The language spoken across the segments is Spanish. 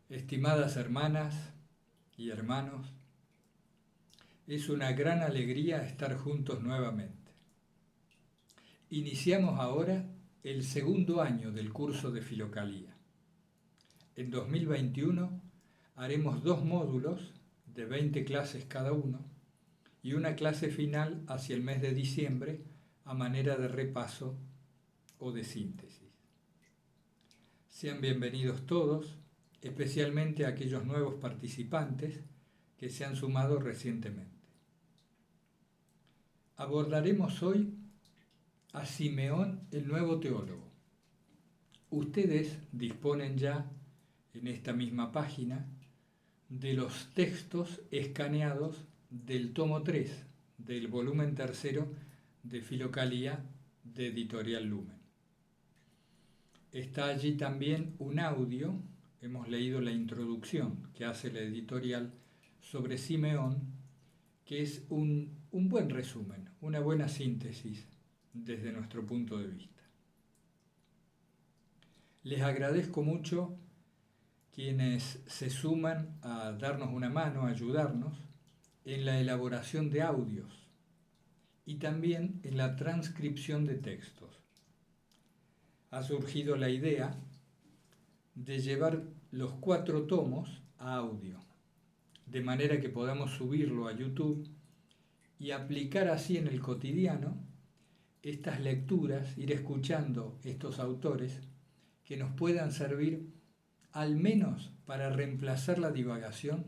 Estimadas hermanas y hermanos, es una gran alegría estar juntos nuevamente. Iniciamos ahora el segundo año del curso de Filocalía. En 2021 haremos 2 módulos de 20 clases cada uno y una clase final hacia el mes de diciembre a manera de repaso o de síntesis. Sean bienvenidos todos, especialmente aquellos nuevos participantes que se han sumado recientemente. Abordaremos hoy a Simeón, el nuevo teólogo. Ustedes disponen ya en esta misma página de los textos escaneados del tomo 3 del volumen 3 de Filocalía de Editorial Lumen. Está allí también un audio, hemos leído la introducción que hace la editorial sobre Simeón, que es un buen resumen, una buena síntesis desde nuestro punto de vista. Les agradezco mucho quienes se suman a darnos una mano, a ayudarnos en la elaboración de audios y también en la transcripción de textos. Ha surgido la idea de llevar los 4 tomos a audio, de manera que podamos subirlo a YouTube y aplicar así en el cotidiano estas lecturas, ir escuchando estos autores que nos puedan servir al menos para reemplazar la divagación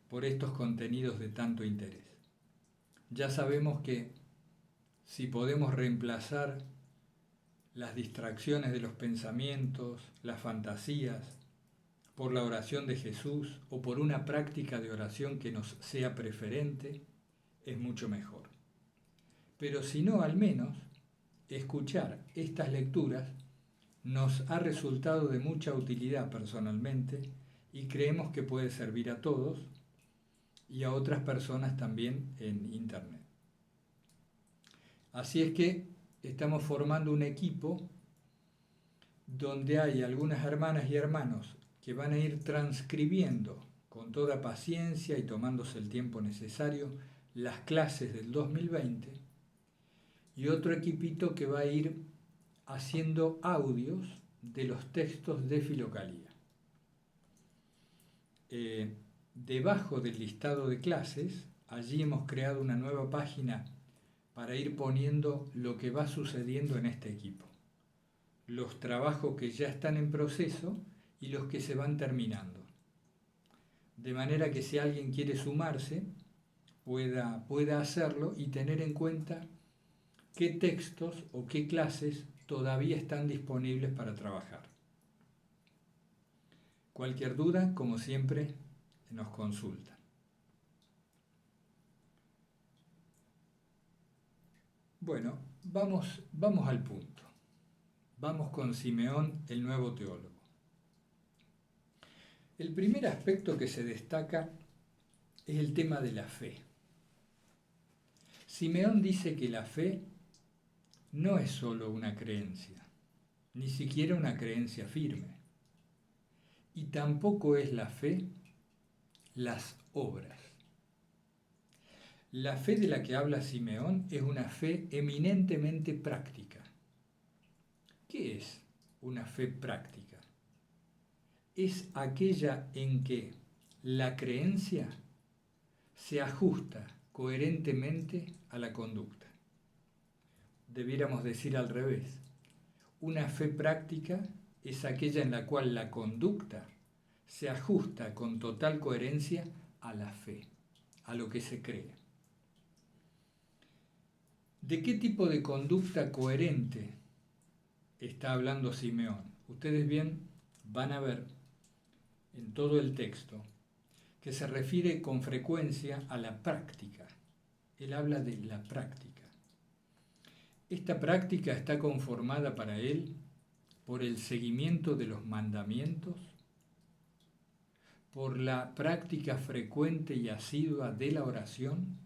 por estos contenidos de tanto interés. Ya sabemos que si podemos reemplazar las distracciones de los pensamientos, las fantasías, por la oración de Jesús o por una práctica de oración que nos sea preferente, es mucho mejor. Pero si no, al menos, escuchar estas lecturas nos ha resultado de mucha utilidad personalmente y creemos que puede servir a todos y a otras personas también en Internet. Así es que estamos formando un equipo donde hay algunas hermanas y hermanos que van a ir transcribiendo con toda paciencia y tomándose el tiempo necesario las clases del 2020 y otro equipito que va a ir haciendo audios de los textos de Filocalía. Debajo del listado de clases, allí hemos creado una nueva página para ir poniendo lo que va sucediendo en este equipo, los trabajos que ya están en proceso y los que se van terminando. De manera que si alguien quiere sumarse, pueda hacerlo y tener en cuenta qué textos o qué clases todavía están disponibles para trabajar. Cualquier duda, como siempre, nos consultan. Bueno, vamos al punto. Vamos con Simeón, el nuevo teólogo. El primer aspecto que se destaca es el tema de la fe. Simeón dice que la fe no es solo una creencia, ni siquiera una creencia firme, y tampoco es la fe las obras. La fe de la que habla Simeón es una fe eminentemente práctica. ¿Qué es una fe práctica? Es aquella en que la creencia se ajusta coherentemente a la conducta. Debiéramos decir al revés. Una fe práctica es aquella en la cual la conducta se ajusta con total coherencia a la fe, a lo que se cree. ¿De qué tipo de conducta coherente está hablando Simeón? Ustedes bien van a ver en todo el texto que se refiere con frecuencia a la práctica. Él habla de la práctica. Esta práctica está conformada para él por el seguimiento de los mandamientos, por la práctica frecuente y asidua de la oración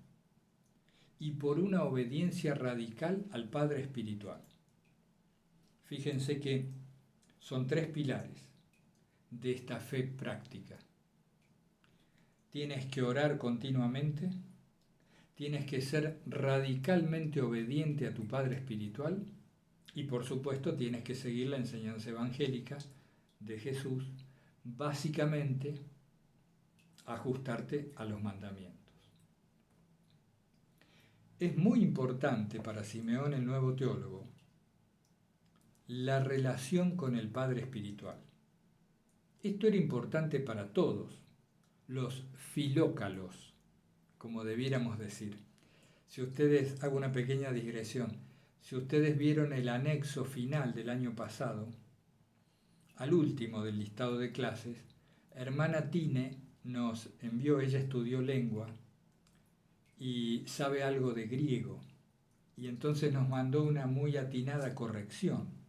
y por una obediencia radical al Padre Espiritual. Fíjense que son 3 pilares: de esta fe práctica. Tienes que orar continuamente, tienes que ser radicalmente obediente a tu Padre Espiritual y por supuesto tienes que seguir la enseñanza evangélica de Jesús, básicamente ajustarte a los mandamientos. Es muy importante para Simeón el Nuevo Teólogo la relación con el Padre Espiritual. Esto era importante para todos, los filócalos, como debiéramos decir. Si ustedes, hago una pequeña digresión, si ustedes vieron el anexo final del año pasado, al último del listado de clases, hermana Tine nos envió, ella estudió lengua y sabe algo de griego, y entonces nos mandó una muy atinada corrección.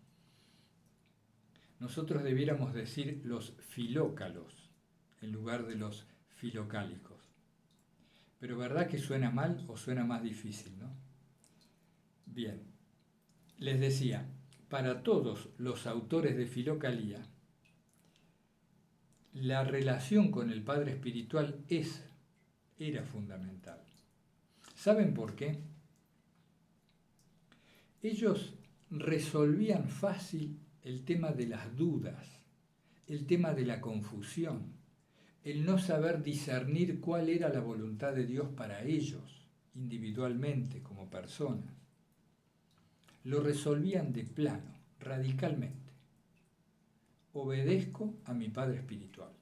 Nosotros debiéramos decir los filócalos en lugar de los filocálicos. Pero ¿verdad que suena mal o suena más difícil, no? Bien, les decía, para todos los autores de Filocalía, la relación con el Padre Espiritual era fundamental. ¿Saben por qué? Ellos resolvían fácil el tema de las dudas, el tema de la confusión, el no saber discernir cuál era la voluntad de Dios para ellos, individualmente, como personas. Lo resolvían de plano, radicalmente. Obedezco a mi Padre Espiritual.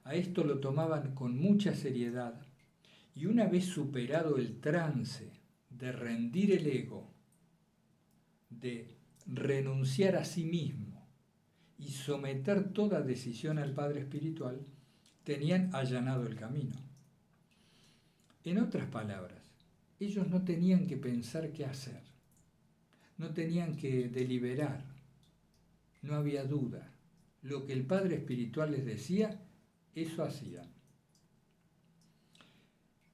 A esto lo tomaban con mucha seriedad y una vez superado el trance de rendir el ego, de renunciar a sí mismo y someter toda decisión al Padre Espiritual, tenían allanado el camino. En otras palabras, ellos no tenían que pensar qué hacer, no tenían que deliberar, no había duda. Lo que el Padre Espiritual les decía, eso hacían.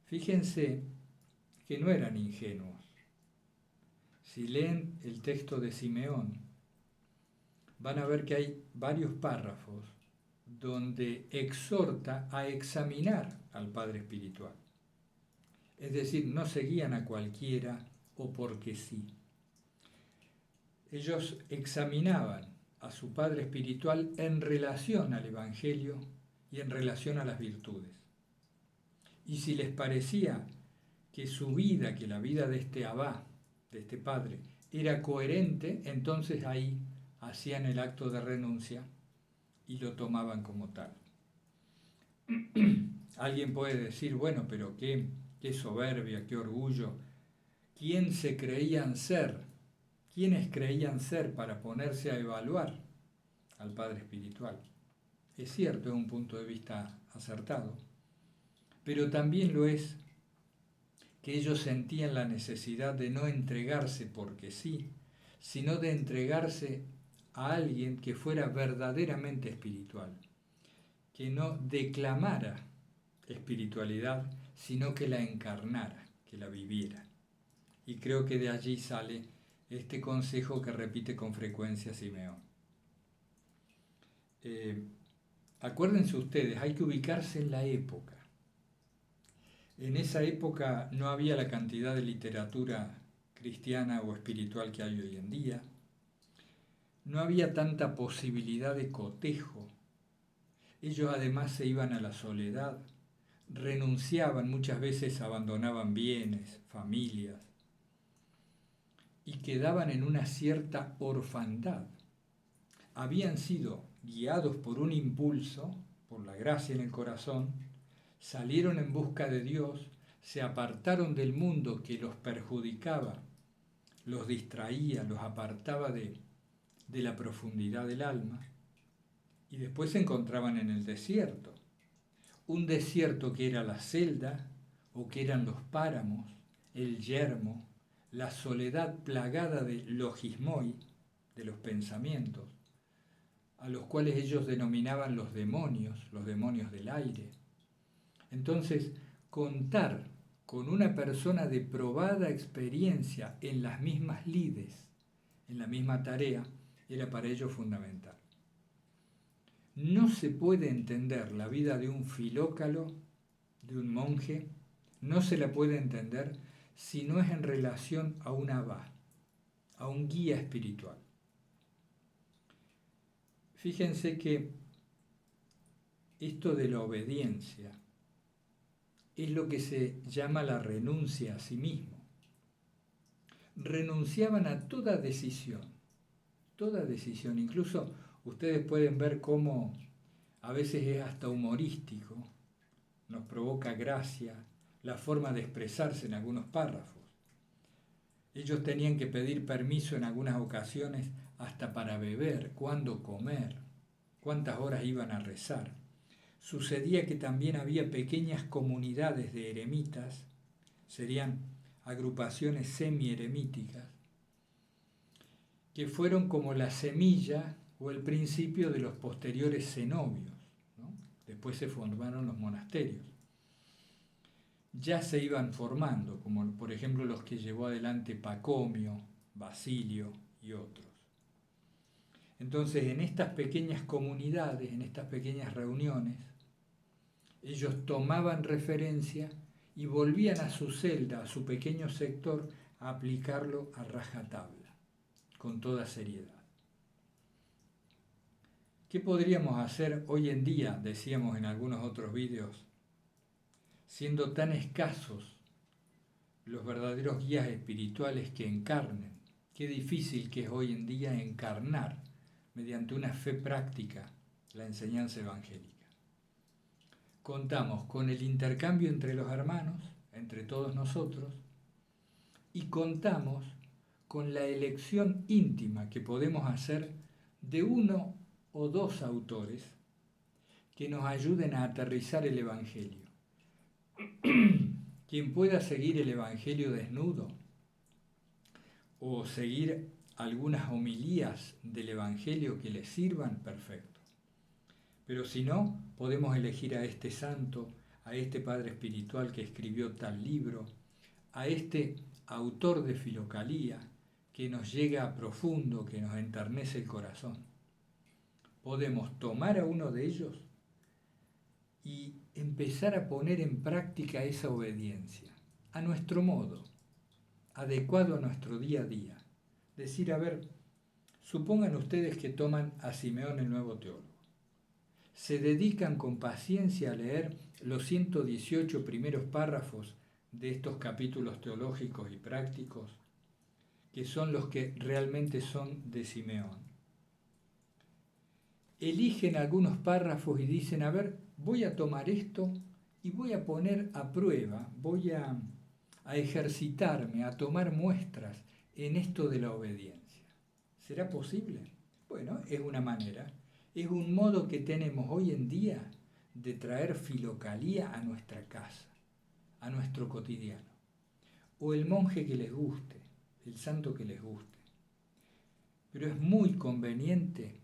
Fíjense que no eran ingenuos. Si leen el texto de Simeón, van a ver que hay varios párrafos donde exhorta a examinar al Padre Espiritual. Es decir, no seguían a cualquiera o porque sí. Ellos examinaban a su Padre Espiritual en relación al Evangelio y en relación a las virtudes. Y si les parecía que su vida, que la vida de este Abba, de este Padre, era coherente, entonces ahí hacían el acto de renuncia y lo tomaban como tal. Alguien puede decir, bueno, pero qué soberbia, qué orgullo. ¿Quién se creían ser? ¿Quiénes creían ser para ponerse a evaluar al Padre Espiritual? Es cierto, es un punto de vista acertado, pero también lo es que ellos sentían la necesidad de no entregarse porque sí, sino de entregarse a alguien que fuera verdaderamente espiritual, que no declamara espiritualidad, sino que la encarnara, que la viviera. Y creo que de allí sale este consejo que repite con frecuencia Simeón. Acuérdense ustedes, hay que ubicarse en la época. En esa época no había la cantidad de literatura cristiana o espiritual que hay hoy en día. No había tanta posibilidad de cotejo. Ellos además se iban a la soledad, renunciaban, muchas veces abandonaban bienes, familias, y quedaban en una cierta orfandad. Habían sido guiados por un impulso, por la gracia en el corazón, salieron en busca de Dios, se apartaron del mundo que los perjudicaba, los distraía, los apartaba de la profundidad del alma, y después se encontraban en el desierto. Un desierto que era la celda, o que eran los páramos, el yermo, la soledad plagada de logismoi, de los pensamientos, a los cuales ellos denominaban los demonios del aire. Entonces, contar con una persona de probada experiencia en las mismas lides, en la misma tarea, era para ellos fundamental. no se puede entender la vida de un filócalo, de un monje, no se la puede entender si no es en relación a un abad, a un guía espiritual. Fíjense que esto de la obediencia es lo que se llama la renuncia a sí mismo. Renunciaban a toda decisión, incluso ustedes pueden ver cómo a veces es hasta humorístico, nos provoca gracia la forma de expresarse en algunos párrafos. Ellos tenían que pedir permiso en algunas ocasiones hasta para beber, cuándo comer, cuántas horas iban a rezar. Sucedía que también había pequeñas comunidades de eremitas, serían agrupaciones semi-eremíticas, que fueron como la semilla o el principio de los posteriores cenobios, ¿no? Después se formaron los monasterios. Ya se iban formando, como por ejemplo los que llevó adelante Pacomio, Basilio y otros. Entonces, en estas pequeñas comunidades, en estas pequeñas reuniones, ellos tomaban referencia y volvían a su celda, a su pequeño sector, a aplicarlo a rajatabla, con toda seriedad. ¿Qué podríamos hacer hoy en día, decíamos en algunos otros vídeos, siendo tan escasos los verdaderos guías espirituales que encarnen? Qué difícil que es hoy en día encarnar mediante una fe práctica la enseñanza evangélica. Contamos con el intercambio entre los hermanos, entre todos nosotros, y contamos con la elección íntima que podemos hacer de uno o dos autores que nos ayuden a aterrizar el Evangelio. Quien pueda seguir el Evangelio desnudo o seguir algunas homilías del Evangelio que les sirvan, perfecto. Pero si no, podemos elegir a este santo, a este padre espiritual que escribió tal libro, a este autor de Filocalía que nos llega a profundo, que nos enternece el corazón. Podemos tomar a uno de ellos y empezar a poner en práctica esa obediencia, a nuestro modo, adecuado a nuestro día a día. Decir, a ver, supongan ustedes que toman a Simeón el Nuevo Teólogo. Se dedican con paciencia a leer los 118 primeros párrafos de estos capítulos teológicos y prácticos, que son los que realmente son de Simeón. Eligen algunos párrafos y dicen, a ver, voy a tomar esto y voy a poner a prueba, voy a ejercitarme, a tomar muestras en esto de la obediencia. ¿Será posible? Bueno, es una manera, es un modo que tenemos hoy en día de traer filocalía a nuestra casa, a nuestro cotidiano. O el monje que les guste, el santo que les guste. Pero es muy conveniente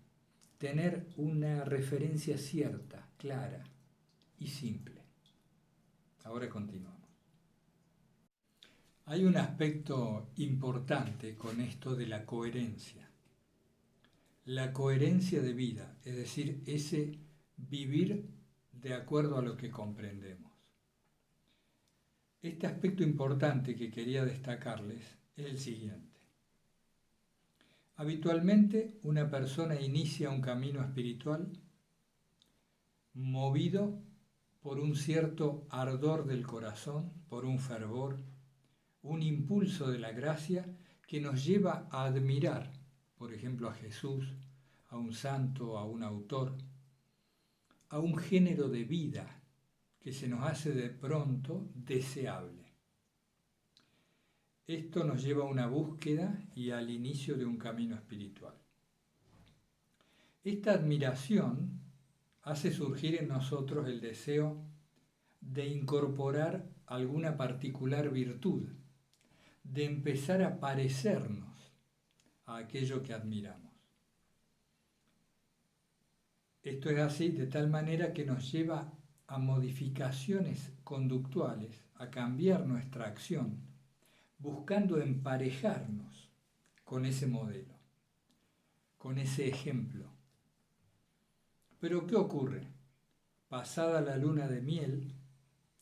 tener una referencia cierta, clara y simple. Ahora continuamos. Hay un aspecto importante con esto de la coherencia. La coherencia de vida, es decir, ese vivir de acuerdo a lo que comprendemos. Este aspecto importante que quería destacarles es el siguiente. Habitualmente una persona inicia un camino espiritual movido por un cierto ardor del corazón, por un fervor, un impulso de la gracia que nos lleva a admirar, por ejemplo, a Jesús, a un santo, a un autor, a un género de vida que se nos hace de pronto deseable. Esto nos lleva a una búsqueda y al inicio de un camino espiritual. Esta admiración hace surgir en nosotros el deseo de incorporar alguna particular virtud, de empezar a parecernos a aquello que admiramos. Esto es así de tal manera que nos lleva a modificaciones conductuales, a cambiar nuestra acción, buscando emparejarnos con ese modelo, con ese ejemplo. Pero ¿qué ocurre? Pasada la luna de miel,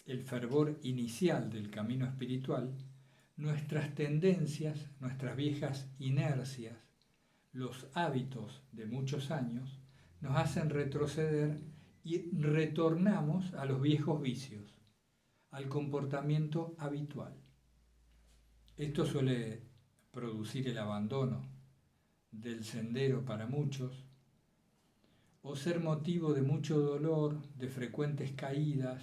el fervor inicial del camino espiritual, nuestras tendencias, nuestras viejas inercias, los hábitos de muchos años, nos hacen retroceder y retornamos a los viejos vicios, al comportamiento habitual. Esto suele producir el abandono del sendero para muchos, o ser motivo de mucho dolor, de frecuentes caídas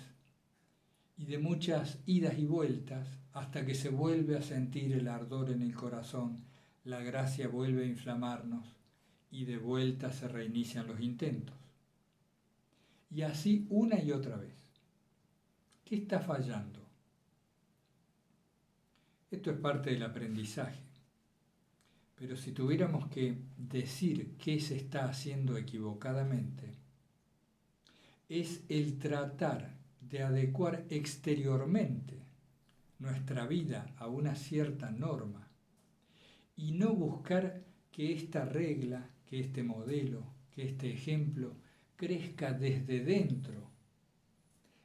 y de muchas idas y vueltas, hasta que se vuelve a sentir el ardor en el corazón, la gracia vuelve a inflamarnos y de vuelta se reinician los intentos. Y así una y otra vez. ¿Qué está fallando? Esto es parte del aprendizaje. Pero si tuviéramos que decir qué se está haciendo equivocadamente, es el tratar de adecuar exteriormente nuestra vida a una cierta norma y no buscar que esta regla, que este modelo, que este ejemplo crezca desde dentro,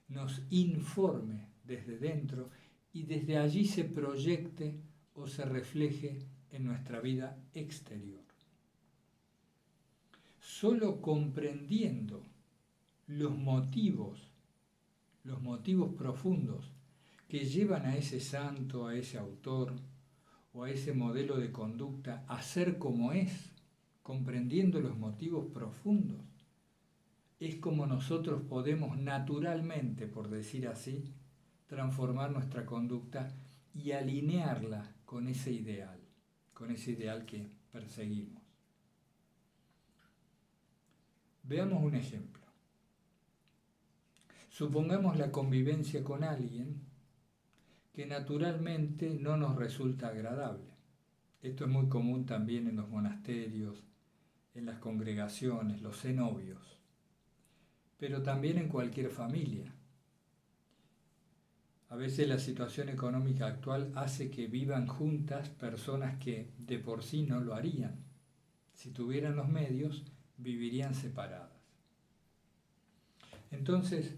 nos informe desde dentro y desde allí se proyecte o se refleje en nuestra vida exterior. Solo comprendiendo los motivos profundos que llevan a ese santo, a ese autor o a ese modelo de conducta a ser como es, comprendiendo los motivos profundos, es como nosotros podemos naturalmente, por decir así, transformar nuestra conducta y alinearla con ese ideal que perseguimos. Veamos un ejemplo. Supongamos la convivencia con alguien que naturalmente no nos resulta agradable. Esto es muy común también en los monasterios, en las congregaciones, los cenobios, pero también en cualquier familia. A veces la situación económica actual hace que vivan juntas personas que de por sí no lo harían. Si tuvieran los medios, vivirían separadas. Entonces,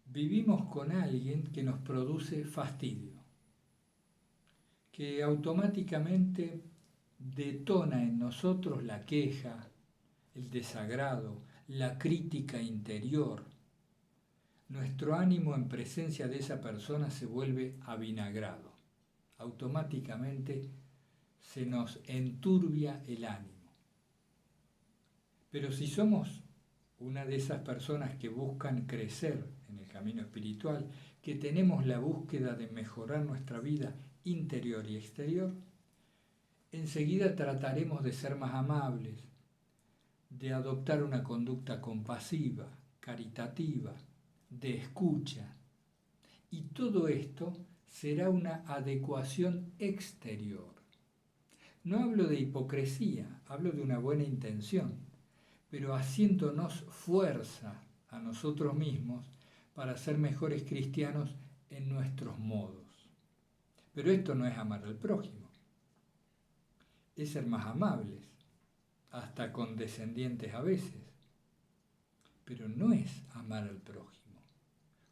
vivimos con alguien que nos produce fastidio, que automáticamente detona en nosotros la queja, el desagrado, la crítica interior. Nuestro ánimo en presencia de esa persona se vuelve avinagrado. Automáticamente se nos enturbia el ánimo. Pero si somos una de esas personas que buscan crecer en el camino espiritual, que tenemos la búsqueda de mejorar nuestra vida interior y exterior, enseguida trataremos de ser más amables, de adoptar una conducta compasiva, caritativa, de escucha. Y todo esto será una adecuación exterior. No hablo de hipocresía, hablo de una buena intención, pero haciéndonos fuerza a nosotros mismos para ser mejores cristianos en nuestros modos. Pero esto no es amar al prójimo, es ser más amables, hasta condescendientes a veces, pero no es amar al prójimo.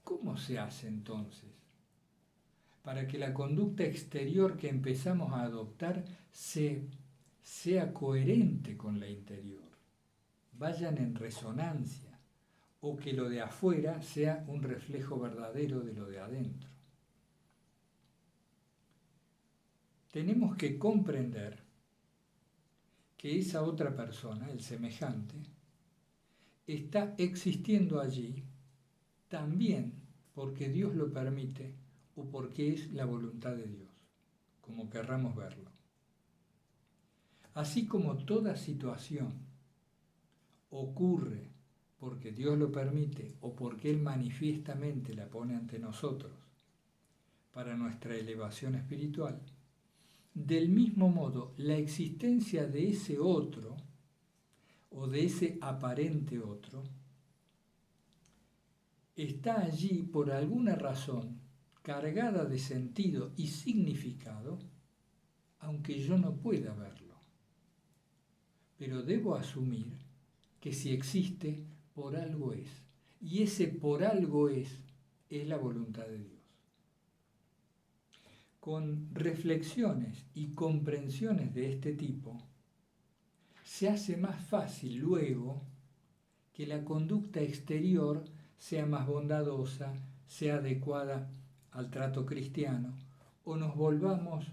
¿Cómo se hace entonces? Para que la conducta exterior que empezamos a adoptar sea coherente con la interior, vayan en resonancia, o que lo de afuera sea un reflejo verdadero de lo de adentro. Tenemos que comprender que esa otra persona, el semejante, está existiendo allí también porque Dios lo permite o porque es la voluntad de Dios, como querramos verlo. Así como toda situación ocurre porque Dios lo permite o porque Él manifiestamente la pone ante nosotros para nuestra elevación espiritual, del mismo modo, la existencia de ese otro o de ese aparente otro está allí por alguna razón cargada de sentido y significado, aunque yo no pueda verlo. Pero debo asumir que si existe, por algo es. Y ese por algo es la voluntad de Dios. Con reflexiones y comprensiones de este tipo, se hace más fácil luego que la conducta exterior sea más bondadosa, sea adecuada al trato cristiano, o nos volvamos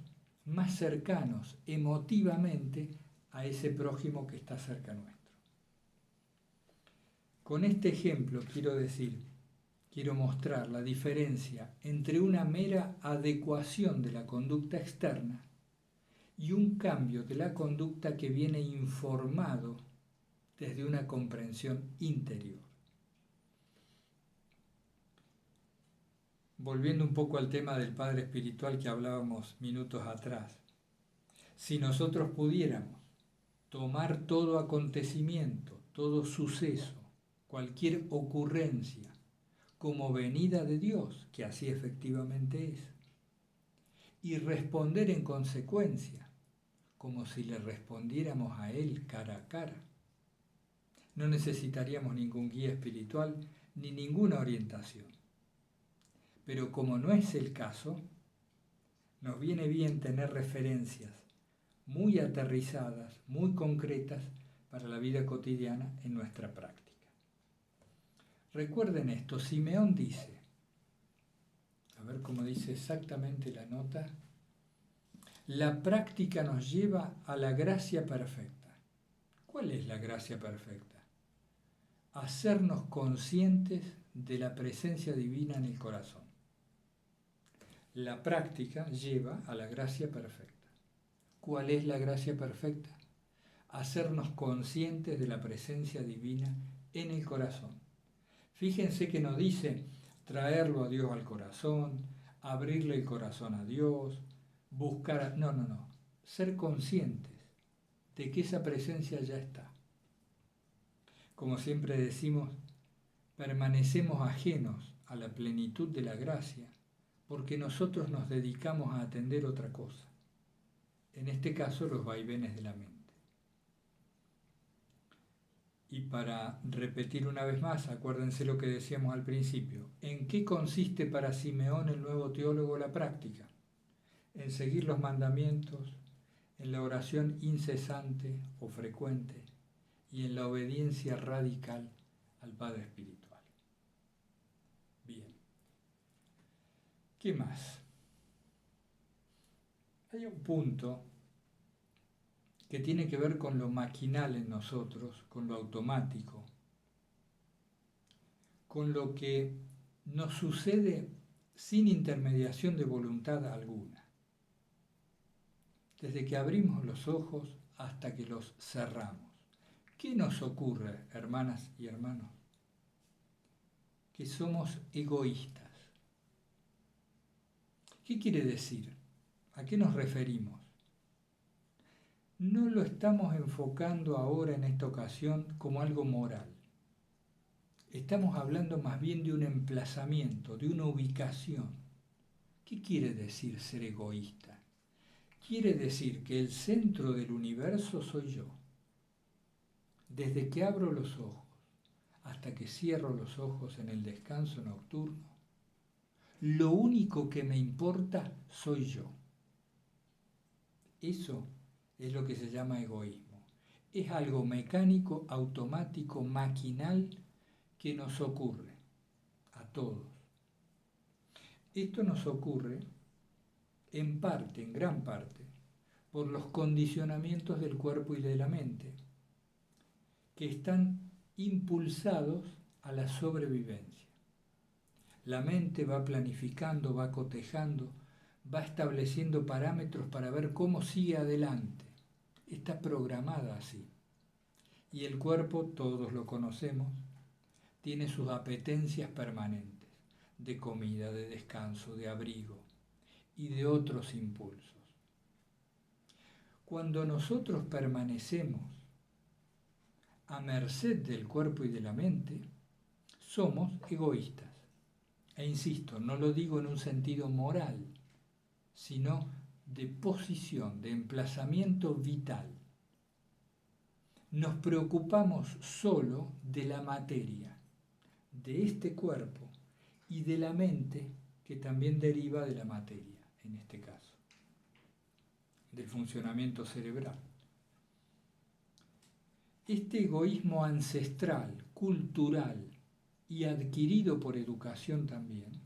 más cercanos emotivamente a ese prójimo que está cerca nuestro. Con este ejemplo quiero mostrar la diferencia entre una mera adecuación de la conducta externa y un cambio de la conducta que viene informado desde una comprensión interior. Volviendo un poco al tema del Padre Espiritual que hablábamos minutos atrás, si nosotros pudiéramos tomar todo acontecimiento, todo suceso, cualquier ocurrencia, como venida de Dios, que así efectivamente es, y responder en consecuencia, como si le respondiéramos a Él cara a cara, no necesitaríamos ningún guía espiritual ni ninguna orientación. Pero como no es el caso, nos viene bien tener referencias muy aterrizadas, muy concretas para la vida cotidiana en nuestra práctica. Recuerden esto, Simeón dice, a ver cómo dice exactamente la nota, la práctica nos lleva a la gracia perfecta. ¿Cuál es la gracia perfecta? Hacernos conscientes de la presencia divina en el corazón. La práctica lleva a la gracia perfecta. ¿Cuál es la gracia perfecta? Hacernos conscientes de la presencia divina en el corazón. Fíjense que no dice traerlo a Dios al corazón, abrirle el corazón a Dios, buscar... No. Ser conscientes de que esa presencia ya está. Como siempre decimos, permanecemos ajenos a la plenitud de la gracia porque nosotros nos dedicamos a atender otra cosa. En este caso, los vaivenes de la mente. Y para repetir una vez más, acuérdense lo que decíamos al principio. ¿En qué consiste para Simeón, el nuevo teólogo, la práctica? En seguir los mandamientos, en la oración incesante o frecuente y en la obediencia radical al Padre Espiritual. Bien. ¿Qué más? Hay un punto que tiene que ver con lo maquinal en nosotros, con lo automático, con lo que nos sucede sin intermediación de voluntad alguna. Desde que abrimos los ojos hasta que los cerramos. ¿Qué nos ocurre, hermanas y hermanos? Que somos egoístas. ¿Qué quiere decir? ¿A qué nos referimos? No lo estamos enfocando ahora en esta ocasión como algo moral. Estamos hablando más bien de un emplazamiento, de una ubicación. ¿Qué quiere decir ser egoísta? Quiere decir que el centro del universo soy yo. Desde que abro los ojos hasta que cierro los ojos en el descanso nocturno, lo único que me importa soy yo. Eso es lo que se llama egoísmo. Es algo mecánico, automático, maquinal que nos ocurre a todos. Esto nos ocurre en parte, en gran parte, por los condicionamientos del cuerpo y de la mente, que están impulsados a la sobrevivencia. La mente va planificando, va cotejando, va estableciendo parámetros para ver cómo sigue adelante. Está programada así. Y el cuerpo, todos lo conocemos, tiene sus apetencias permanentes de comida, de descanso, de abrigo y de otros impulsos. Cuando nosotros permanecemos a merced del cuerpo y de la mente, somos egoístas. E insisto, no lo digo en un sentido moral, sino de posición, de emplazamiento vital. nos preocupamos solo de la materia, de este cuerpo y de la mente que también deriva de la materia, en este caso, del funcionamiento cerebral. Este egoísmo ancestral, cultural y adquirido por educación también,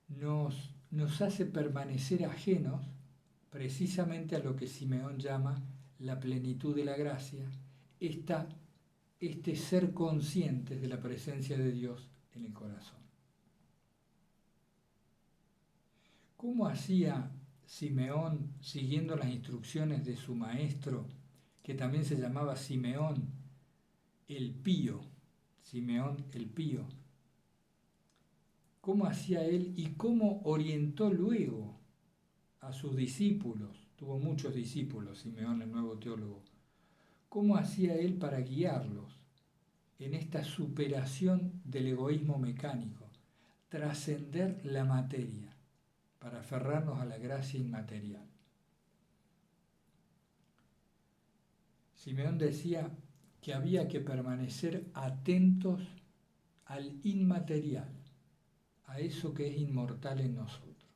nos hace permanecer ajenos precisamente a lo que Simeón llama la plenitud de la gracia, este ser conscientes de la presencia de Dios en el corazón. ¿Cómo hacía Simeón siguiendo las instrucciones de su maestro, que también se llamaba Simeón el Pío? Simeón el Pío. ¿Cómo hacía él y cómo orientó luego a sus discípulos? Tuvo muchos discípulos, Simeón el nuevo teólogo. ¿Cómo hacía él para guiarlos en esta superación del egoísmo mecánico, trascender la materia para aferrarnos a la gracia inmaterial? Simeón decía que había que permanecer atentos al inmaterial, a eso que es inmortal en nosotros,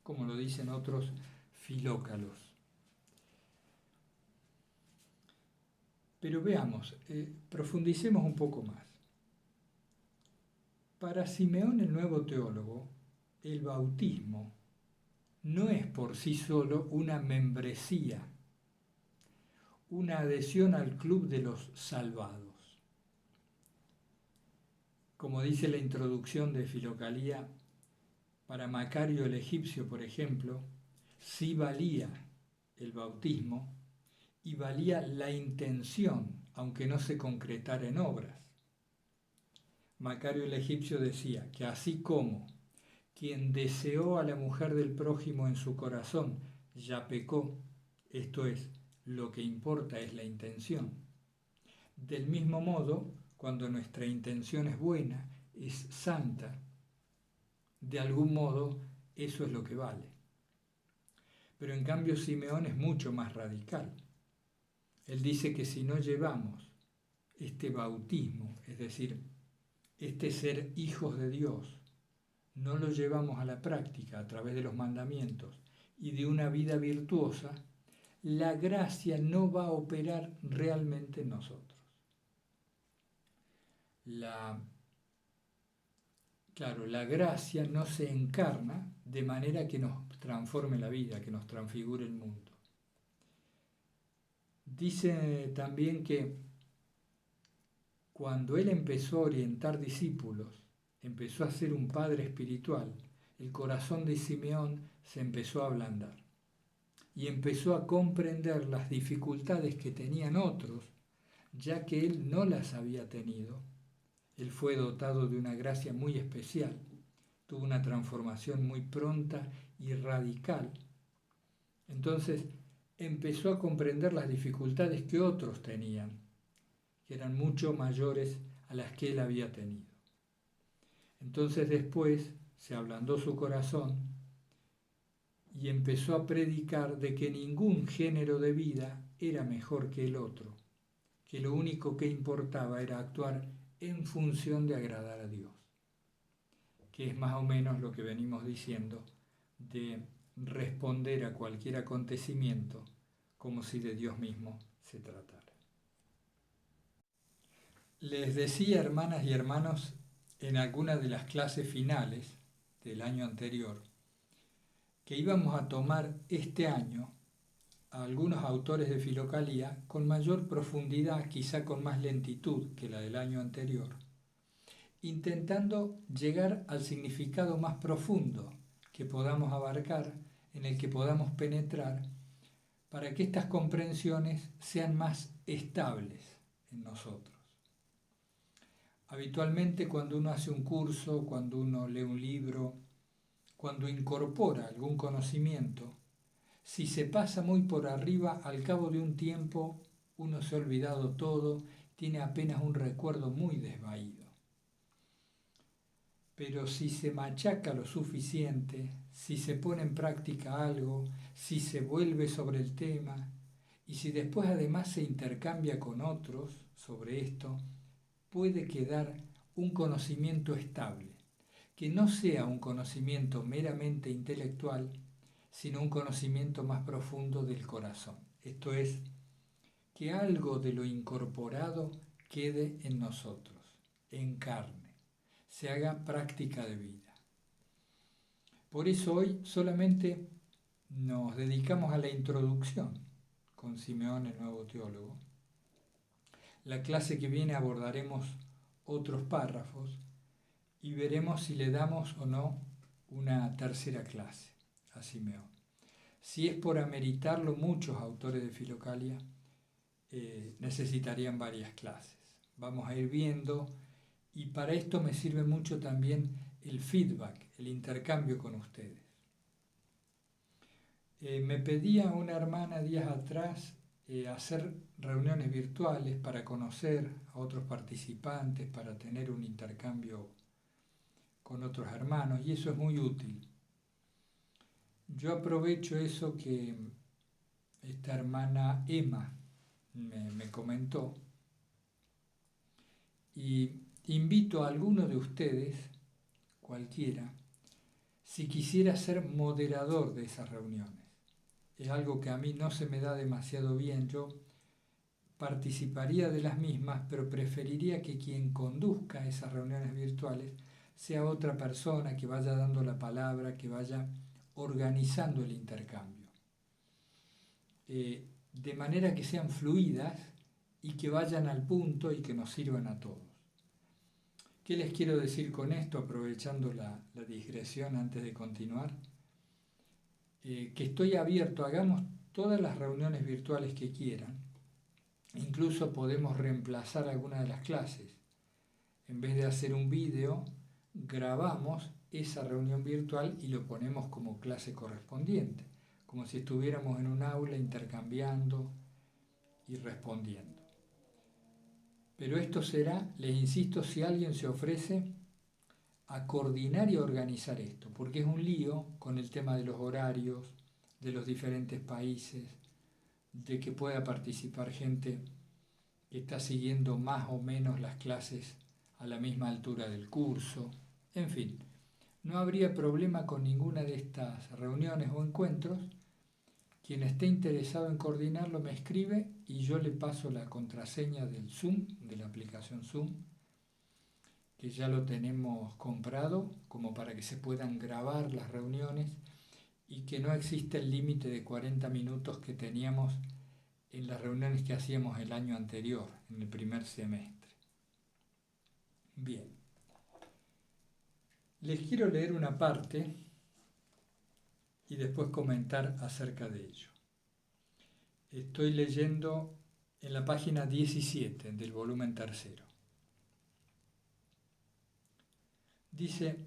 como lo dicen otros filócalos. Pero veamos, profundicemos un poco más. Para Simeón el nuevo teólogo, el bautismo no es por sí solo una membresía, una adhesión al club de los salvados. Como dice la introducción de Filocalía, para Macario el egipcio, por ejemplo, sí valía el bautismo y valía la intención, aunque no se concretara en obras. Macario el egipcio decía que así como quien deseó a la mujer del prójimo en su corazón ya pecó, esto es, lo que importa es la intención. Del mismo modo, cuando nuestra intención es buena, es santa, de algún modo eso es lo que vale. Pero en cambio Simeón es mucho más radical. Él dice que si no llevamos este bautismo, es decir, este ser hijos de Dios, no lo llevamos a la práctica a través de los mandamientos y de una vida virtuosa, la gracia no va a operar realmente en nosotros. La gracia no se encarna de manera que nos transforme la vida, que nos transfigure el mundo. Dice también que cuando él empezó a orientar discípulos, empezó a ser un padre espiritual, el corazón de Simeón se empezó a ablandar y empezó a comprender las dificultades que tenían otros, ya que él no las había tenido. Él fue dotado de una gracia muy especial, tuvo una transformación muy pronta y radical. Entonces empezó a comprender las dificultades que otros tenían, que eran mucho mayores a las que él había tenido. Entonces después se ablandó su corazón y empezó a predicar de que ningún género de vida era mejor que el otro, que lo único que importaba era actuar en función de agradar a Dios, que es más o menos lo que venimos diciendo de responder a cualquier acontecimiento como si de Dios mismo se tratara. Les decía, hermanas y hermanos, en alguna de las clases finales del año anterior, que íbamos a tomar este año a algunos autores de Filocalía con mayor profundidad, quizá con más lentitud que la del año anterior, intentando llegar al significado más profundo que podamos abarcar, en el que podamos penetrar, para que estas comprensiones sean más estables en nosotros. Habitualmente cuando uno hace un curso, cuando uno lee un libro, cuando incorpora algún conocimiento, si se pasa muy por arriba, al cabo de un tiempo uno se ha olvidado todo, tiene apenas un recuerdo muy desvaído. Pero si se machaca lo suficiente, si se pone en práctica algo, si se vuelve sobre el tema Y si después además se intercambia con otros sobre esto, puede quedar un conocimiento estable, que no sea un conocimiento meramente intelectual, sino un conocimiento más profundo del corazón. Esto es, que algo de lo incorporado quede en nosotros, en carne, se haga práctica de vida. Por eso hoy solamente nos dedicamos a la introducción con Simeón, el nuevo teólogo. La clase que viene abordaremos otros párrafos y veremos si le damos o no una tercera clase a Simeón. Si es por ameritarlo, muchos autores de Filocalia necesitarían varias clases. Vamos a ir viendo, y para esto me sirve mucho también el feedback, el intercambio con ustedes. Me pedía una hermana días atrás hacer reuniones virtuales para conocer a otros participantes, para tener un intercambio con otros hermanos, y eso es muy útil. Yo aprovecho eso que esta hermana Emma me comentó, y invito a alguno de ustedes, cualquiera, si quisiera ser moderador de esas reuniones. Es algo que a mí no se me da demasiado bien. Yo participaría de las mismas, pero preferiría que quien conduzca esas reuniones virtuales sea otra persona que vaya dando la palabra, que vaya organizando el intercambio. De manera que sean fluidas y que vayan al punto y que nos sirvan a todos. ¿Qué les quiero decir con esto, aprovechando la digresión antes de continuar? Que estoy abierto, hagamos todas las reuniones virtuales que quieran. Incluso podemos reemplazar alguna de las clases. En vez de hacer un vídeo, grabamos esa reunión virtual y lo ponemos como clase correspondiente, como si estuviéramos en un aula intercambiando y respondiendo. Pero esto será, les insisto, si alguien se ofrece a coordinar y organizar esto, porque es un lío con el tema de los horarios, de los diferentes países, de que pueda participar gente que está siguiendo más o menos las clases a la misma altura del curso. En fin, no habría problema con ninguna de estas reuniones o encuentros. Quien esté interesado en coordinarlo me escribe y yo le paso la contraseña del Zoom, de la aplicación Zoom, que ya lo tenemos comprado como para que se puedan grabar las reuniones y que no existe el límite de 40 minutos que teníamos en las reuniones que hacíamos el año anterior, en el primer semestre. Bien. Les quiero leer una parte y después comentar acerca de ello. Estoy leyendo en la página 17 del volumen 3. Dice,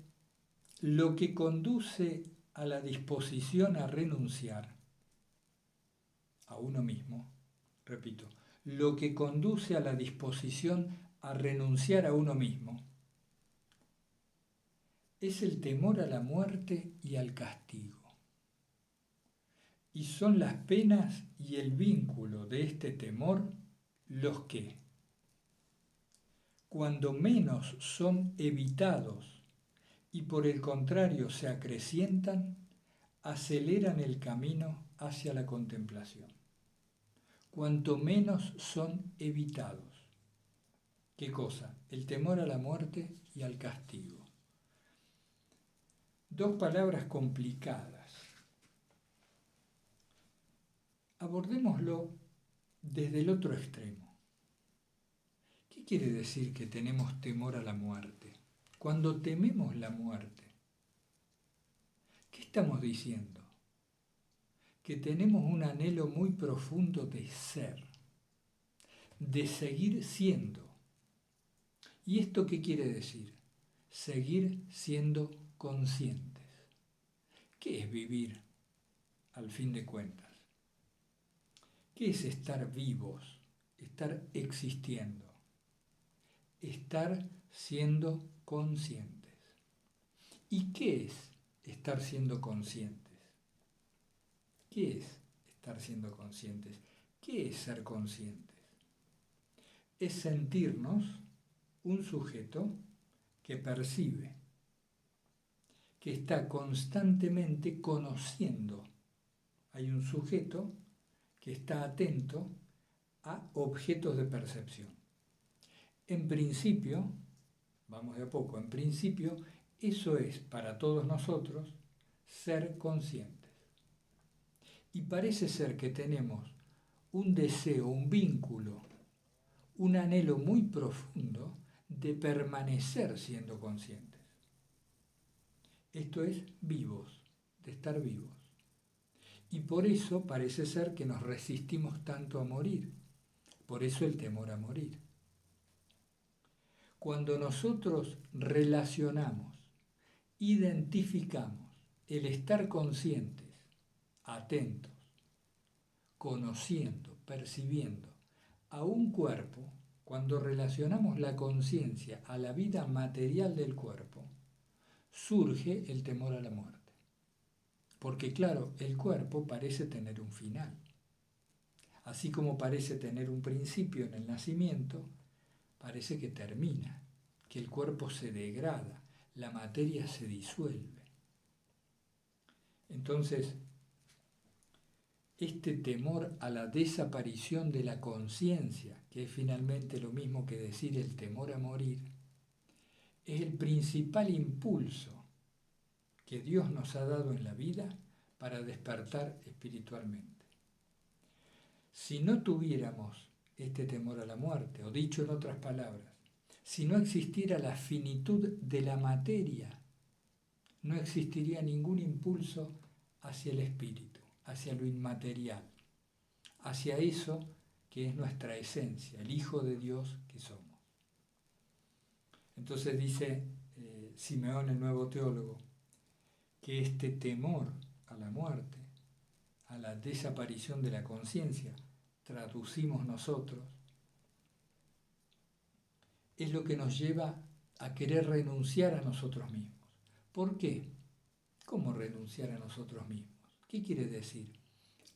lo que conduce a la disposición a renunciar a uno mismo, repito, lo que conduce a la disposición a renunciar a uno mismo es el temor a la muerte y al castigo. Y son las penas y el vínculo de este temor los que, cuando menos son evitados y por el contrario se acrecientan, aceleran el camino hacia la contemplación. Cuanto menos son evitados. ¿Qué cosa? El temor a la muerte y al castigo. Dos palabras complicadas. Abordémoslo desde el otro extremo. ¿Qué quiere decir que tenemos temor a la muerte? Cuando tememos la muerte, ¿qué estamos diciendo? Que tenemos un anhelo muy profundo de ser, de seguir siendo. ¿Y esto qué quiere decir? Seguir siendo conscientes. ¿Qué es vivir, al fin de cuentas? ¿Qué es estar vivos, estar existiendo? Estar siendo conscientes. ¿Y qué es estar siendo conscientes? ¿Qué es estar siendo conscientes? ¿Qué es ser conscientes? Es sentirnos un sujeto que percibe, que está constantemente conociendo. Hay un sujeto que está atento a objetos de percepción. En principio, vamos de a poco, en principio, eso es para todos nosotros ser conscientes. Y parece ser que tenemos un deseo, un vínculo, un anhelo muy profundo de permanecer siendo conscientes. Esto es vivos, de estar vivos. Y por eso parece ser que nos resistimos tanto a morir. Por eso el temor a morir. Cuando nosotros relacionamos, identificamos el estar conscientes, atentos, conociendo, percibiendo a un cuerpo, cuando relacionamos la conciencia a la vida material del cuerpo, surge el temor a la muerte. Porque claro, el cuerpo parece tener un final. Así como parece tener un principio en el nacimiento, parece que termina, que el cuerpo se degrada, la materia se disuelve. Entonces, este temor a la desaparición de la conciencia, que es finalmente lo mismo que decir el temor a morir, es el principal impulso que Dios nos ha dado en la vida para despertar espiritualmente. Si no tuviéramos este temor a la muerte, o dicho en otras palabras, si no existiera la finitud de la materia, no existiría ningún impulso hacia el espíritu, hacia lo inmaterial, hacia eso que es nuestra esencia, el Hijo de Dios que somos. Entonces dice Simeón, el nuevo teólogo, que este temor a la muerte, a la desaparición de la conciencia, traducimos nosotros, es lo que nos lleva a querer renunciar a nosotros mismos. ¿Por qué? ¿Cómo renunciar a nosotros mismos? ¿Qué quiere decir?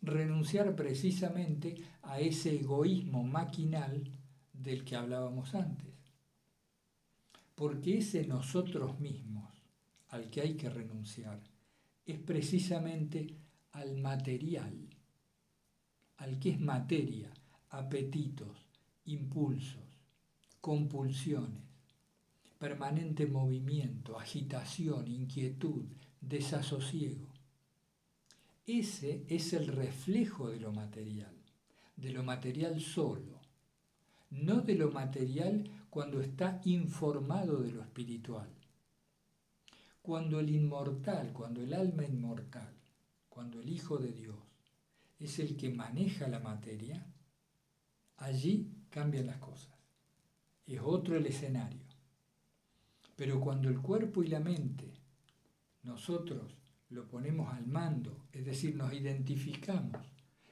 Renunciar precisamente a ese egoísmo maquinal del que hablábamos antes. Porque ese nosotros mismos al que hay que renunciar es precisamente al material, al que es materia, apetitos, impulsos, compulsiones, permanente movimiento, agitación, inquietud, desasosiego. Ese es el reflejo de lo material solo, no de lo material cuando está informado de lo espiritual. Cuando el inmortal, cuando el alma inmortal, cuando el Hijo de Dios es el que maneja la materia, allí cambian las cosas. Es otro el escenario. Pero cuando el cuerpo y la mente, nosotros lo ponemos al mando, es decir, nos identificamos,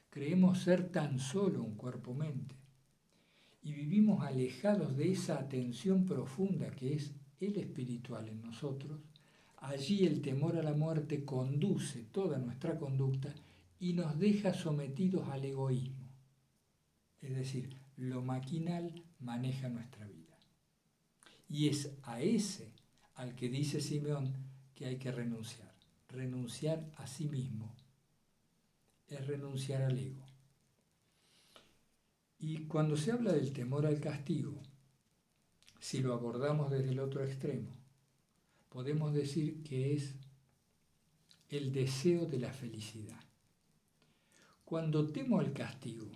creemos ser tan solo un cuerpo-mente y vivimos alejados de esa atención profunda que es el espiritual en nosotros, allí el temor a la muerte conduce toda nuestra conducta y nos deja sometidos al egoísmo. Es decir, lo maquinal maneja nuestra vida. Y es a ese al que dice Simeón que hay que renunciar. Renunciar a sí mismo es renunciar al ego. Y cuando se habla del temor al castigo, si lo abordamos desde el otro extremo, podemos decir que es el deseo de la felicidad. Cuando temo al castigo,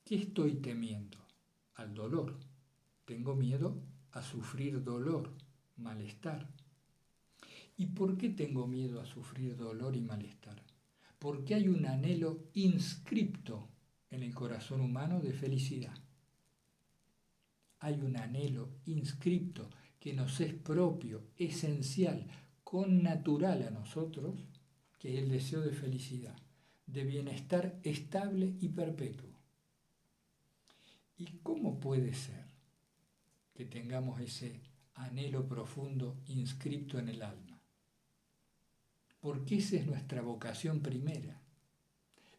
¿qué estoy temiendo? Al dolor. Tengo miedo a sufrir dolor, malestar. ¿Y por qué tengo miedo a sufrir dolor y malestar? Porque hay un anhelo inscripto en el corazón humano de felicidad. Hay un anhelo inscripto que nos es propio, esencial, connatural a nosotros, que es el deseo de felicidad, de bienestar estable y perpetuo. ¿Y cómo puede ser que tengamos ese anhelo profundo inscripto en el alma? Porque esa es nuestra vocación primera.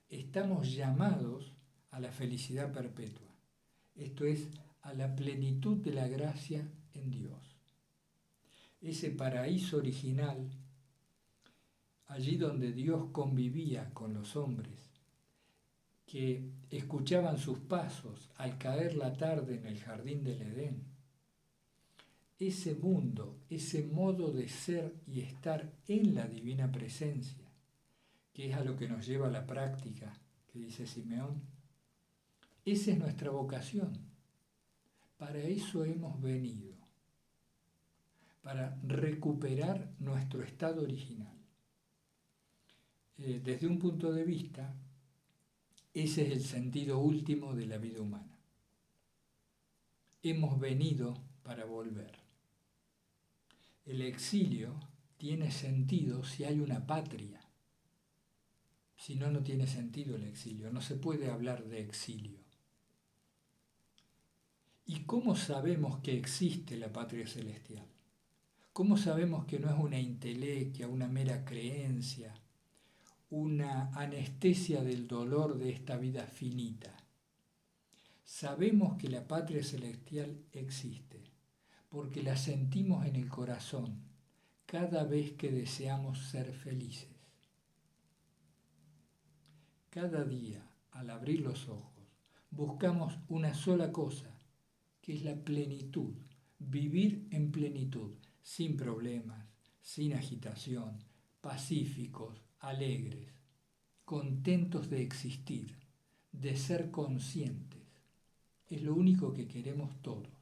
Estamos llamados a la felicidad perpetua. Esto es, a la plenitud de la gracia en Dios. Ese paraíso original, allí donde Dios convivía con los hombres, que escuchaban sus pasos al caer la tarde en el jardín del Edén. Ese mundo, ese modo de ser y estar en la divina presencia, que es a lo que nos lleva la práctica, que dice Simeón, esa es nuestra vocación. Para eso hemos venido, para recuperar nuestro estado original. Desde un punto de vista, ese es el sentido último de la vida humana. Hemos venido para volver. El exilio tiene sentido si hay una patria. Si no, no tiene sentido el exilio. No se puede hablar de exilio. ¿Y cómo sabemos que existe la patria celestial? ¿Cómo sabemos que no es una entelequia, una mera creencia, una anestesia del dolor de esta vida finita? Sabemos que la patria celestial existe porque la sentimos en el corazón cada vez que deseamos ser felices. Cada día, al abrir los ojos, buscamos una sola cosa, que es la plenitud, vivir en plenitud, sin problemas, sin agitación, pacíficos, alegres, contentos de existir, de ser conscientes. Es lo único que queremos todos.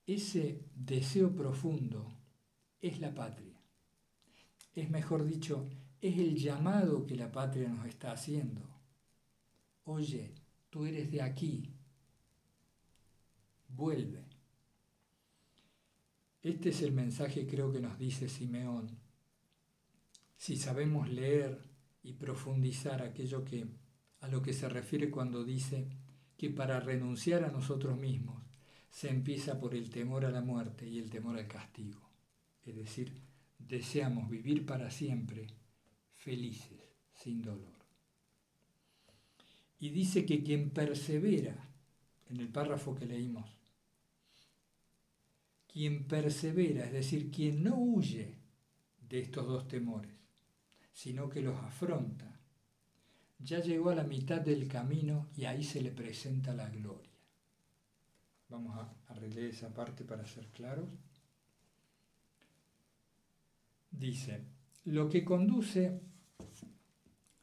Ese deseo profundo es la patria. Es, mejor dicho, es el llamado que la patria nos está haciendo. Oye, tú eres de aquí, vuelve. Este es el mensaje, creo, que nos dice Simeón. Si sabemos leer y profundizar aquello a lo que se refiere cuando dice que para renunciar a nosotros mismos se empieza por el temor a la muerte y el temor al castigo. Es decir, deseamos vivir para siempre felices, sin dolor. Y dice que quien persevera, en el párrafo que leímos, quien persevera, es decir, quien no huye de estos dos temores, sino que los afronta, ya llegó a la mitad del camino y ahí se le presenta la gloria. Vamos a releer esa parte para ser claros. Dice, lo que conduce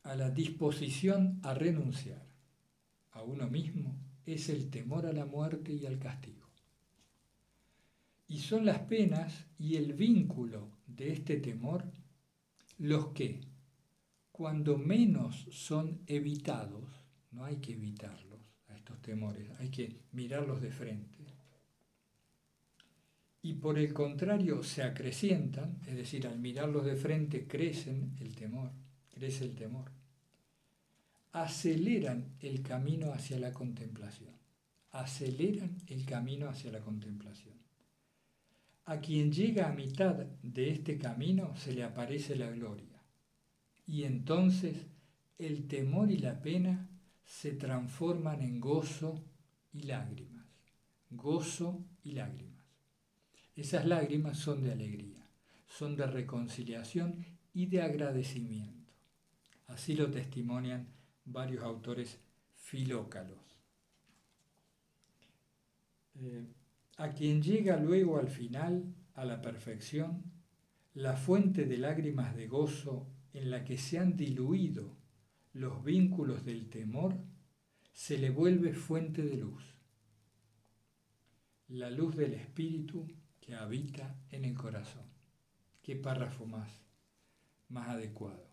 a la disposición a renunciar a uno mismo es el temor a la muerte y al castigo. Y son las penas y el vínculo de este temor los que, cuando menos son evitados, no hay que evitarlos a estos temores, hay que mirarlos de frente. Y por el contrario se acrecientan, es decir, al mirarlos de frente crece el temor, aceleran el camino hacia la contemplación. Aceleran el camino hacia la contemplación. A quien llega a mitad de este camino se le aparece la gloria. Y entonces el temor y la pena se transforman en gozo y lágrimas. Gozo y lágrimas. Esas lágrimas son de alegría, son de reconciliación y de agradecimiento. Así lo testimonian varios autores filócalos. A quien llega luego al final, a la perfección, la fuente de lágrimas de gozo en la que se han diluido los vínculos del temor, se le vuelve fuente de luz. La luz del Espíritu que habita en el corazón. Qué párrafo más adecuado.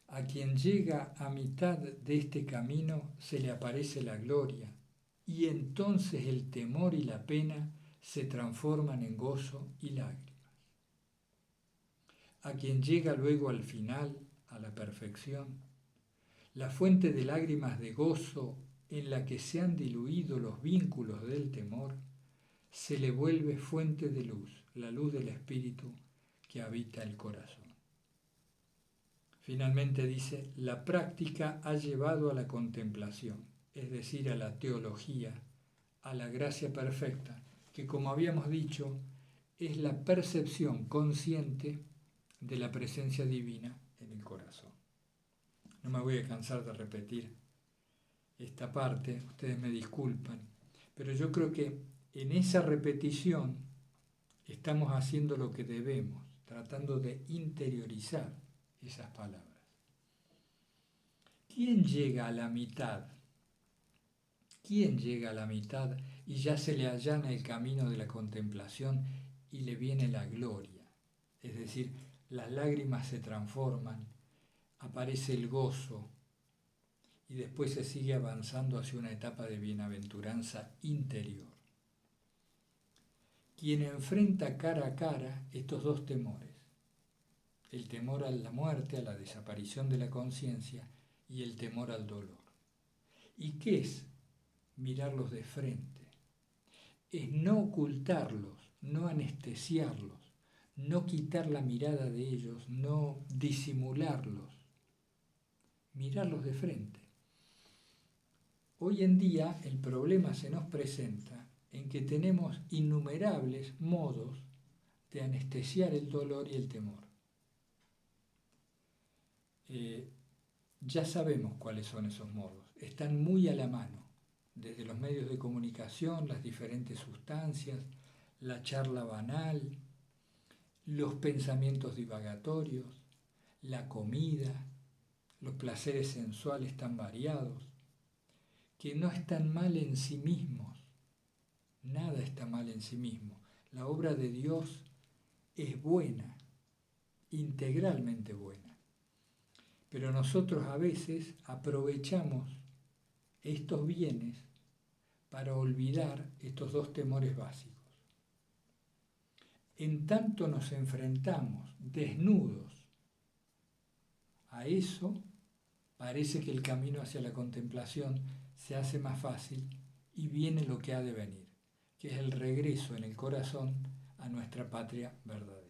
A quien llega a mitad de este camino se le aparece la gloria, y entonces el temor y la pena se transforman en gozo y lágrimas. A quien llega luego al final, a la perfección, la fuente de lágrimas de gozo en la que se han diluido los vínculos del temor, se le vuelve fuente de luz, la luz del Espíritu que habita el corazón. finalmente dice, la práctica ha llevado a la contemplación, es decir, a la teología, a la gracia perfecta, que como habíamos dicho, es la percepción consciente de la presencia divina en el corazón. No me voy a cansar de repetir esta parte, ustedes me disculpan, pero yo creo que en esa repetición estamos haciendo lo que debemos, tratando de interiorizar esas palabras. ¿Quién llega a la mitad? ¿Quién llega a la mitad y ya se le allana el camino de la contemplación y le viene la gloria? Es decir, las lágrimas se transforman, aparece el gozo y después se sigue avanzando hacia una etapa de bienaventuranza interior. Quien enfrenta cara a cara estos dos temores, el temor a la muerte, a la desaparición de la conciencia y el temor al dolor. ¿Y qué es mirarlos de frente? Es no ocultarlos, no anestesiarlos, no quitar la mirada de ellos, no disimularlos, mirarlos de frente. Hoy en día el problema se nos presenta en que tenemos innumerables modos de anestesiar el dolor y el temor. Ya sabemos cuáles son esos modos, están muy a la mano, desde los medios de comunicación, las diferentes sustancias, la charla banal, los pensamientos divagatorios, la comida, los placeres sensuales tan variados, que no están mal en sí mismos, nada está mal en sí mismo. La obra de Dios es buena, integralmente buena. Pero nosotros a veces aprovechamos estos bienes para olvidar estos dos temores básicos. En tanto nos enfrentamos desnudos a eso, parece que el camino hacia la contemplación se hace más fácil y viene lo que ha de venir, que es el regreso en el corazón a nuestra patria verdadera.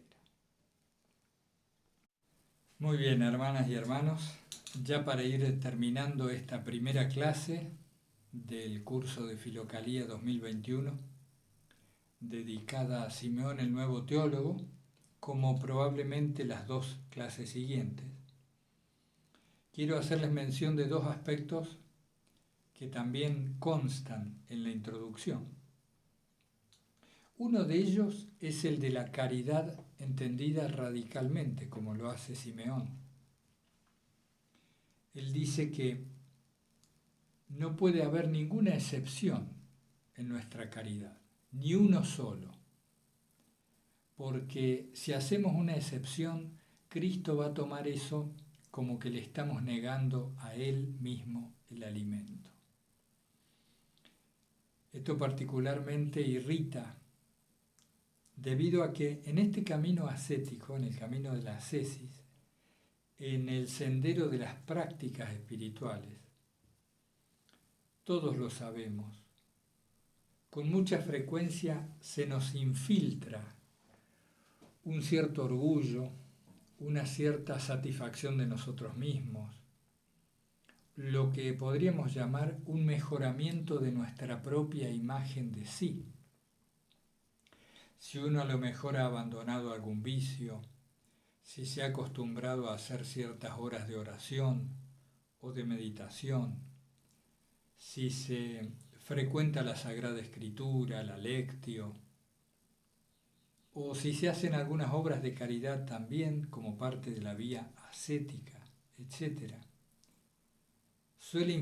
Muy bien, hermanas y hermanos, ya para ir terminando esta primera clase del curso de Filocalía 2021, dedicada a Simeón el Nuevo Teólogo, como probablemente las dos clases siguientes, quiero hacerles mención de dos aspectos que también constan en la introducción. Uno de ellos es el de la caridad entendida radicalmente, como lo hace Simeón. Él dice que no puede haber ninguna excepción en nuestra caridad, ni uno solo, porque si hacemos una excepción, Cristo va a tomar eso como que le estamos negando a Él mismo el alimento. Esto particularmente irrita, debido a que en este camino ascético, en el camino de la ascesis, en el sendero de las prácticas espirituales, todos lo sabemos, con mucha frecuencia se nos infiltra un cierto orgullo, una cierta satisfacción de nosotros mismos, lo que podríamos llamar un mejoramiento de nuestra propia imagen de sí. Si uno a lo mejor ha abandonado algún vicio, si se ha acostumbrado a hacer ciertas horas de oración o de meditación, si se frecuenta la Sagrada Escritura, la lectio, o si se hacen algunas obras de caridad también como parte de la vía ascética, etc., suele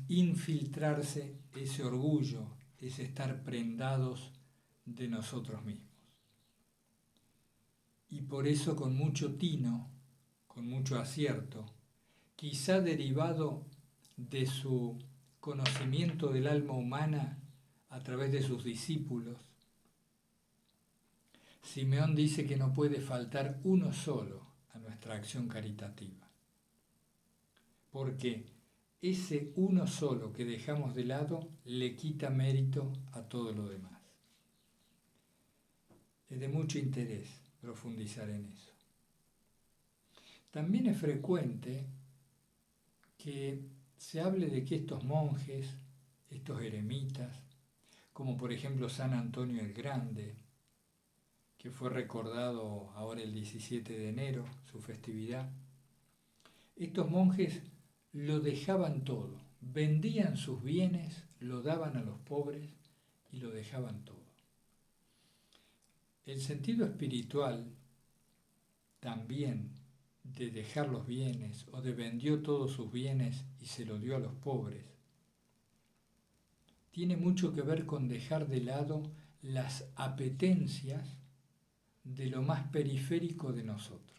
infiltrarse ese orgullo, ese estar prendados de nosotros mismos. Y por eso con mucho tino, con mucho acierto, quizá derivado de su conocimiento del alma humana a través de sus discípulos, Simeón dice que no puede faltar uno solo a nuestra acción caritativa, porque ese uno solo que dejamos de lado le quita mérito a todo lo demás. Es de mucho interés profundizar en eso. También es frecuente que se hable de que estos monjes, estos eremitas, como por ejemplo San Antonio el Grande, que fue recordado ahora el 17 de enero, su festividad, estos monjes lo dejaban todo, vendían sus bienes, lo daban a los pobres y lo dejaban todo. El sentido espiritual también de dejar los bienes o de vendió todos sus bienes y se lo dio a los pobres, tiene mucho que ver con dejar de lado las apetencias de lo más periférico de nosotros,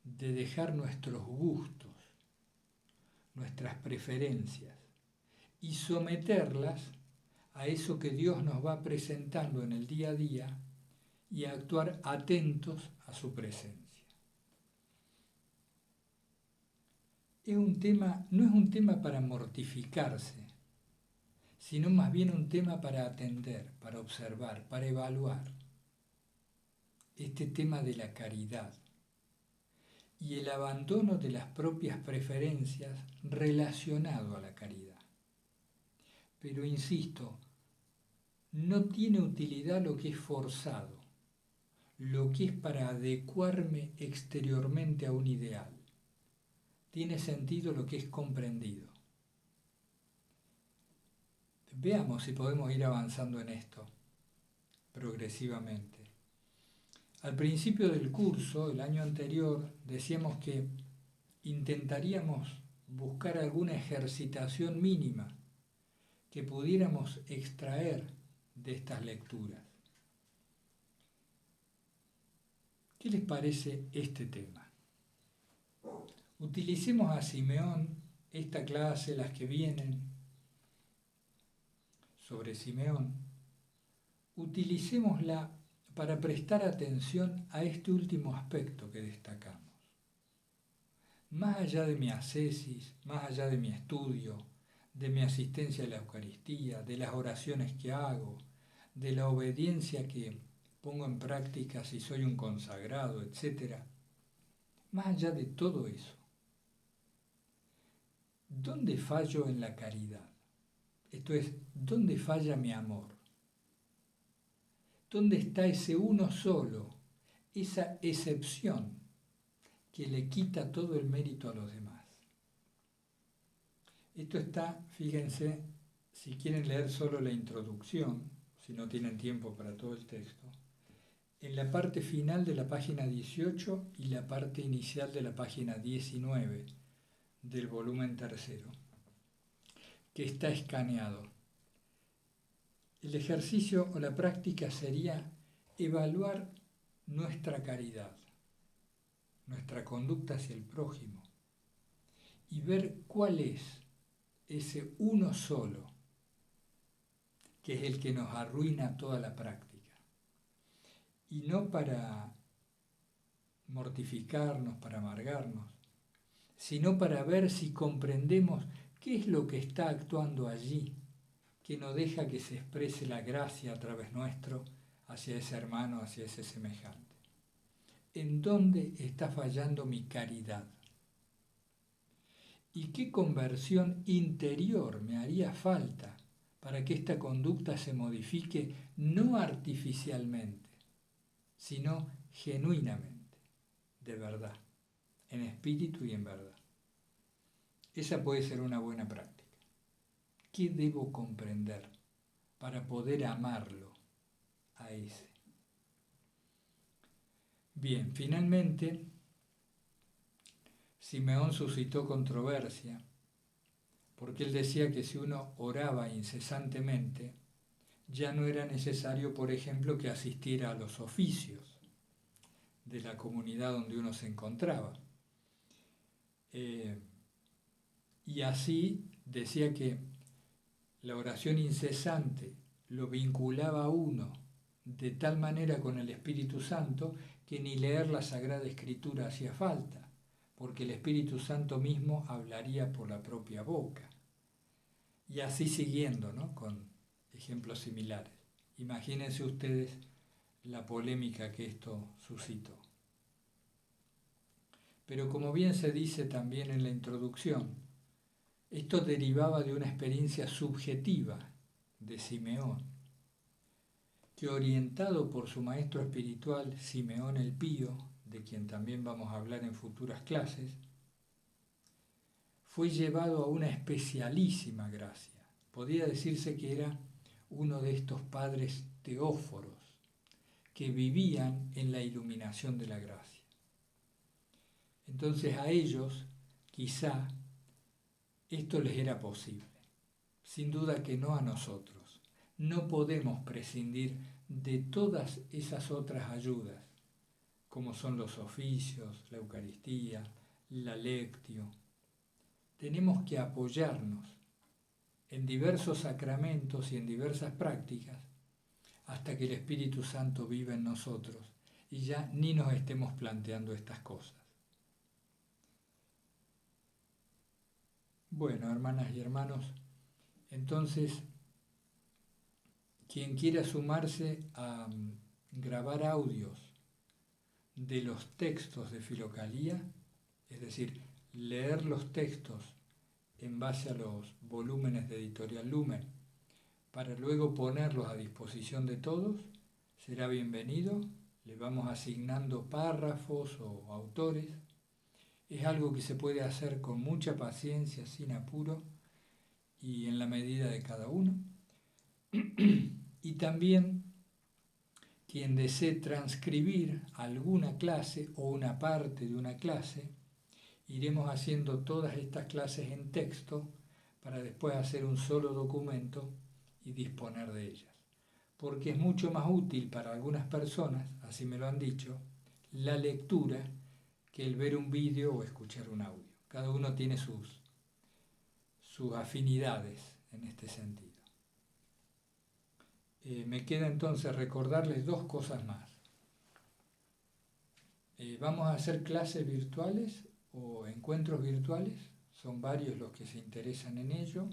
de dejar nuestros gustos, nuestras preferencias y someterlas a eso que Dios nos va presentando en el día a día y a actuar atentos a su presencia. No es un tema para mortificarse, sino más bien un tema para atender, para observar, para evaluar este tema de la caridad y el abandono de las propias preferencias relacionado a la caridad. Pero insisto, no tiene utilidad lo que es forzado, lo que es para adecuarme exteriormente a un ideal. Tiene sentido lo que es comprendido. Veamos si podemos ir avanzando en esto progresivamente. Al principio del curso, el año anterior, decíamos que intentaríamos buscar alguna ejercitación mínima que pudiéramos extraer de estas lecturas. ¿Qué les parece este tema? Utilicemos a Simeón, esta clase, las que vienen sobre Simeón, utilicémosla para prestar atención a este último aspecto que destacamos. Más allá de mi ascesis, más allá de mi estudio, de mi asistencia a la Eucaristía, de las oraciones que hago, de la obediencia que pongo en práctica si soy un consagrado, etc. Más allá de todo eso, ¿dónde fallo en la caridad? Esto es, ¿dónde falla mi amor? ¿Dónde está ese uno solo, esa excepción que le quita todo el mérito a los demás? Esto está, fíjense, si quieren leer solo la introducción, si no tienen tiempo para todo el texto, en la parte final de la página 18 y la parte inicial de la página 19 del volumen tercero, que está escaneado. El ejercicio o la práctica sería evaluar nuestra caridad, nuestra conducta hacia el prójimo, y ver cuál es ese uno solo, que es el que nos arruina toda la práctica. Y no para mortificarnos, para amargarnos, sino para ver si comprendemos qué es lo que está actuando allí, que no deja que se exprese la gracia a través nuestro hacia ese hermano, hacia ese semejante. ¿En dónde está fallando mi caridad? ¿Y qué conversión interior me haría falta para que esta conducta se modifique no artificialmente, sino genuinamente, de verdad, en espíritu y en verdad? Esa puede ser una buena práctica. ¿Qué debo comprender para poder amarlo a ese? Bien, finalmente, Simeón suscitó controversia porque él decía que si uno oraba incesantemente, ya no era necesario, por ejemplo, que asistiera a los oficios de la comunidad donde uno se encontraba. Y así decía que la oración incesante lo vinculaba a uno de tal manera con el Espíritu Santo que ni leer la Sagrada Escritura hacía falta, porque el Espíritu Santo mismo hablaría por la propia boca. Y así siguiendo, ¿no?, con ejemplos similares. Imagínense ustedes la polémica que esto suscitó. Pero como bien se dice también en la introducción, esto derivaba de una experiencia subjetiva de Simeón, que orientado por su maestro espiritual Simeón el Pío, de quien también vamos a hablar en futuras clases, fue llevado a una especialísima gracia. Podría decirse que era uno de estos padres teóforos que vivían en la iluminación de la gracia. Entonces a ellos quizá esto les era posible. Sin duda que no a nosotros. No podemos prescindir de todas esas otras ayudas, como son los oficios, la Eucaristía, la lectio. Tenemos que apoyarnos en diversos sacramentos y en diversas prácticas hasta que el Espíritu Santo viva en nosotros y ya ni nos estemos planteando estas cosas. Bueno, hermanas y hermanos, entonces, quien quiera sumarse a grabar audios de los textos de Filocalía, es decir, leer los textos en base a los volúmenes de Editorial Lumen, para luego ponerlos a disposición de todos, será bienvenido. Le vamos asignando párrafos o autores. Es algo que se puede hacer con mucha paciencia, sin apuro y en la medida de cada uno. Y también quien desee transcribir alguna clase o una parte de una clase, iremos haciendo todas estas clases en texto para después hacer un solo documento y disponer de ellas. Porque es mucho más útil para algunas personas, así me lo han dicho, la lectura que el ver un vídeo o escuchar un audio. Cada uno tiene sus afinidades en este sentido. Me queda entonces recordarles dos cosas más. Vamos a hacer clases virtuales o encuentros virtuales, son varios los que se interesan en ello.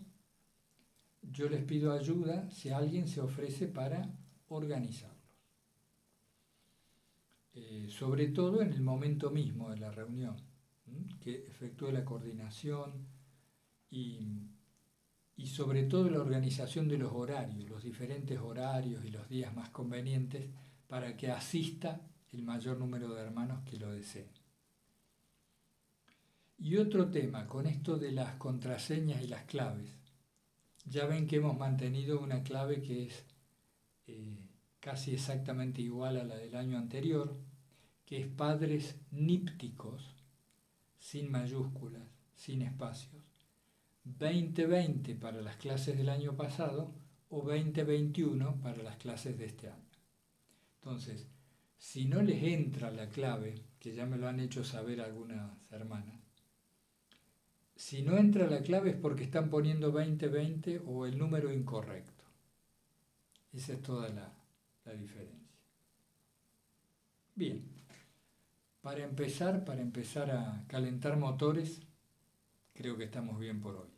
Yo les pido ayuda si alguien se ofrece para organizarlos. Sobre todo en el momento mismo de la reunión, que efectúe la coordinación y sobre todo la organización de los horarios, los diferentes horarios y los días más convenientes para que asista el mayor número de hermanos que lo deseen. Y otro tema, con esto de las contraseñas y las claves. Ya ven que hemos mantenido una clave que es casi exactamente igual a la del año anterior, que es Padres Nípticos, sin mayúsculas, sin espacios, 2020 para las clases del año pasado o 2021 para las clases de este año. Entonces, si no les entra la clave, que ya me lo han hecho saber algunas hermanas, si no entra la clave es porque están poniendo 2020 o el número incorrecto. Esa es toda la diferencia. Bien, para empezar a calentar motores, creo que estamos bien por hoy.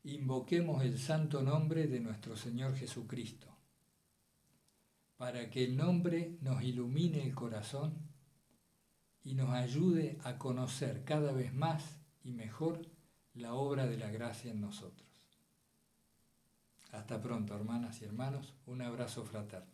Invoquemos el santo nombre de nuestro Señor Jesucristo, para que el nombre nos ilumine el corazón y nos ayude a conocer cada vez más y mejor la obra de la gracia en nosotros. Hasta pronto, hermanas y hermanos. Un abrazo fraterno.